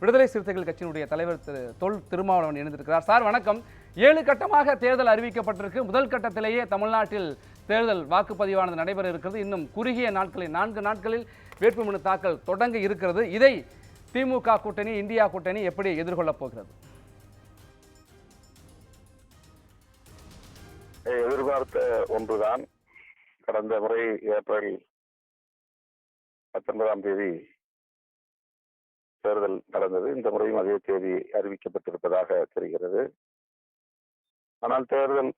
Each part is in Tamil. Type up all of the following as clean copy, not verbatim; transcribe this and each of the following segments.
விடுதலை சிறுத்தைகள் கட்சியினுடைய தலைவர் தொல் திருமாவளவன் இணைந்திருக்கிறார். சார் வணக்கம். 7 கட்டமாக தேர்தல் அறிவிக்கப்பட்டிருக்கு. முதல் கட்டத்திலேயே தமிழ்நாட்டில் தேர்தல் வாக்குப்பதிவானது நடைபெற இருக்கிறது. இன்னும் குறுகிய நாட்களில் 4 நாட்களில் வேட்புமனு தாக்கல் தொடங்க இருக்கிறது. இதை திமுக கூட்டணி, இந்தியா கூட்டணி எப்படி எதிர்கொள்ளப் போகிறது? எதிர்பார்த்த ஒன்றுதான். கடந்த முறை ஏப்ரல் 19ஆம் தேதி தேர்தல் நடந்தது. இந்த முறையும் அதே தேதி அறிவிக்கப்பட்டிருப்பதாக தெரிகிறது. ஆனால் தேர்தல்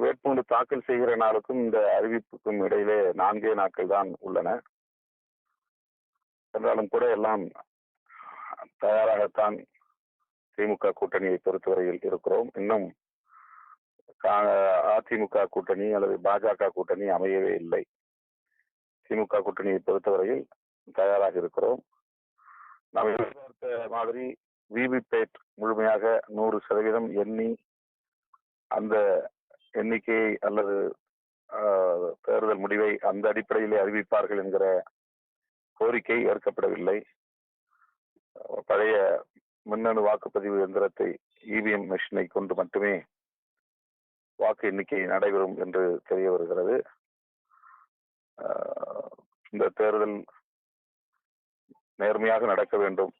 வேட்புமனு தாக்கல் செய்கிற நாளுக்கும் இந்த அறிவிப்புக்கும் இடையிலே 4 நாட்கள் தான் உள்ளன. என்றாலும் கூட எல்லாம் தயாராகத்தான் திமுக கூட்டணியை பொறுத்தவரையில் இருக்கிறோம். இன்னும் அதிமுக கூட்டணி அல்லது பாஜக கூட்டணி அமையவே இல்லை. திமுக கூட்டணியை பொறுத்தவரையில் தயாராக இருக்கிறோம். நாம் எதிர்பார்த்த மாதிரி விவிபேட் முழுமையாக 100% எண்ணி அந்த எண்ணிக்கையை அல்லது தேர்தல் முடிவை அந்த அடிப்படையிலே அறிவிப்பார்கள் என்கிற கோரிக்கை ஏற்கப்படவில்லை. பழைய மின்னணு வாக்குப்பதிவு எந்திரத்தை இவிஎம் மெஷினை கொண்டு மட்டுமே வாக்கு எண்ணிக்கை நடைபெறும் என்று தெரிய வருகிறது. இந்த தேர்தல் நேர்மையாக நடக்க வேண்டும்.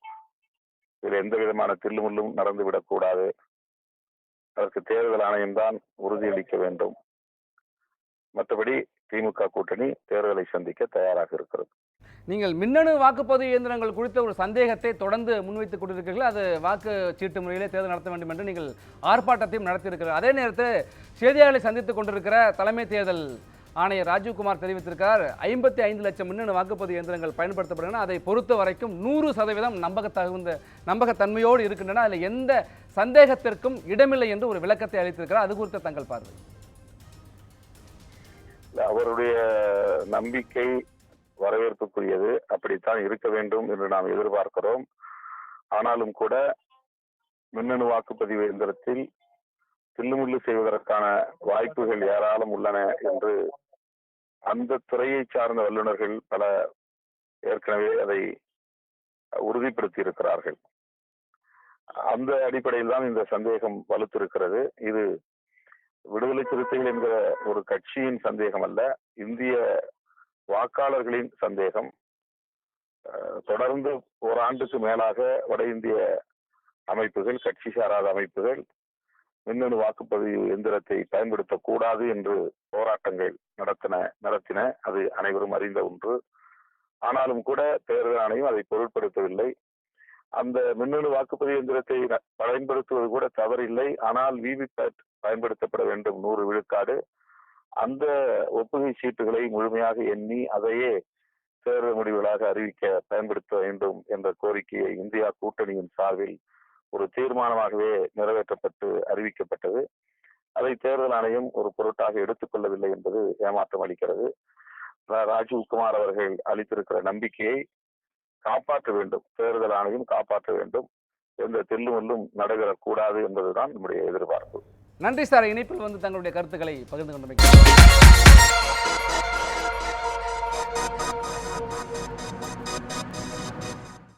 இதில் எந்த விதமான தில்லுமுள்ளும் நடந்துவிடக்கூடாது. அதற்கு தேர்தல் ஆணையம்தான் உறுதியளிக்க வேண்டும். மற்றபடி திமுக கூட்டணி தேர்தலை சந்திக்க தயாராக இருக்கிறது. நீங்கள் மின்னணு வாக்குப்பதிவு இயந்திரங்கள் குறித்த ஒரு சந்தேகத்தை தொடர்ந்து முன்வைத்துக் கொண்டிருக்கிறீர்கள். அது வாக்கு சீட்டு முறையிலே தேர்தல் நடத்த வேண்டும் என்று நீங்கள் ஆர்ப்பாட்டத்தையும் நடத்தியிருக்கிறார். அதே நேரத்தில் செய்தியாளர்களை சந்தித்துக் கொண்டிருக்கிற தலைமை தேர்தல் ஆணையர் ராஜீவ்குமார் தெரிவித்திருக்கிறார், 55 லட்சம் மின்னணு வாக்குப்பதிவு இயந்திரங்கள் பயன்படுத்தப்படுகின்றன. அதை பொறுத்த வரைக்கும் 100% நம்பகத்தன்மையோடு இருக்கின்றன. அதில் எந்த சந்தேகத்திற்கும் இடமில்லை என்று ஒரு விளக்கத்தை அளித்திருக்கிறார். அது குறித்த தங்கள் பார்வை? அவருடைய நம்பிக்கை வரவேற்புக்குரியது. அப்படித்தான் இருக்க வேண்டும் என்று நாம் எதிர்பார்க்கிறோம். ஆனாலும் கூட மின்னணு வாக்குப்பதிவு இயந்திரத்தில் தில்லுமுள்ளு செய்வதற்கான வாய்ப்புகள் ஏராளம் உள்ளன என்று அந்த துறையை சார்ந்த வல்லுநர்கள் பல ஏற்கனவே அதை உறுதிப்படுத்தி இருக்கிறார்கள். அந்த அடிப்படையில் தான் இந்த சந்தேகம் வலுத்திருக்கிறது. இது விடுதலை சிறுத்தைகள் என்கிற ஒரு கட்சியின் சந்தேகம் அல்ல, இந்திய வாக்காளர்களின் சந்தேகம். தொடர்ந்து ஓராண்டுக்கு மேலாக வட இந்திய அமைப்புகள், கட்சி சாராத அமைப்புகள் மின்னணு வாக்குப்பதிவு எந்திரத்தை பயன்படுத்தக்கூடாது என்று போராட்டங்கள் நடத்தின. அது அனைவரும் அறிந்த ஒன்று. ஆனாலும் கூட தேர்தல் ஆணையம் அதை பொருட்படுத்தவில்லை. அந்த மின்னணு வாக்குப்பதிவு எந்திரத்தை பயன்படுத்துவது கூட தவறில்லை. ஆனால் விவிபேட் பயன்படுத்தப்பட வேண்டும் 100 விழுக்காடு. அந்த ஒப்புகை சீட்டுகளை முழுமையாக எண்ணி அதையே தேர்தல் முடிவுகளாக அறிவிக்க பயன்படுத்த வேண்டும் என்ற கோரிக்கையை இந்தியா கூட்டணியின் சார்பில் ஒரு தீர்மானமாகவே நிறைவேற்றப்பட்டு அறிவிக்கப்பட்டது. அதை தேர்தல் ஆணையம் ஒரு பொருட்டாக எடுத்துக்கொள்ளவில்லை என்பது ஏமாற்றம் அளிக்கிறது. ராஜீவ்குமார் அவர்கள் அளித்திருக்கிற நம்பிக்கையை காப்பாற்ற வேண்டும், தேர்தல் ஆணையம் காப்பாற்ற வேண்டும். எந்த தில்லுமுள்ளும் நடைபெறக்கூடாது என்பதுதான் நம்முடைய எதிர்பார்ப்பு. நன்றி சார், இணைப்பில் வந்து தங்களுடைய கருத்துக்களை பகிர்ந்து கொண்டமைக்கு.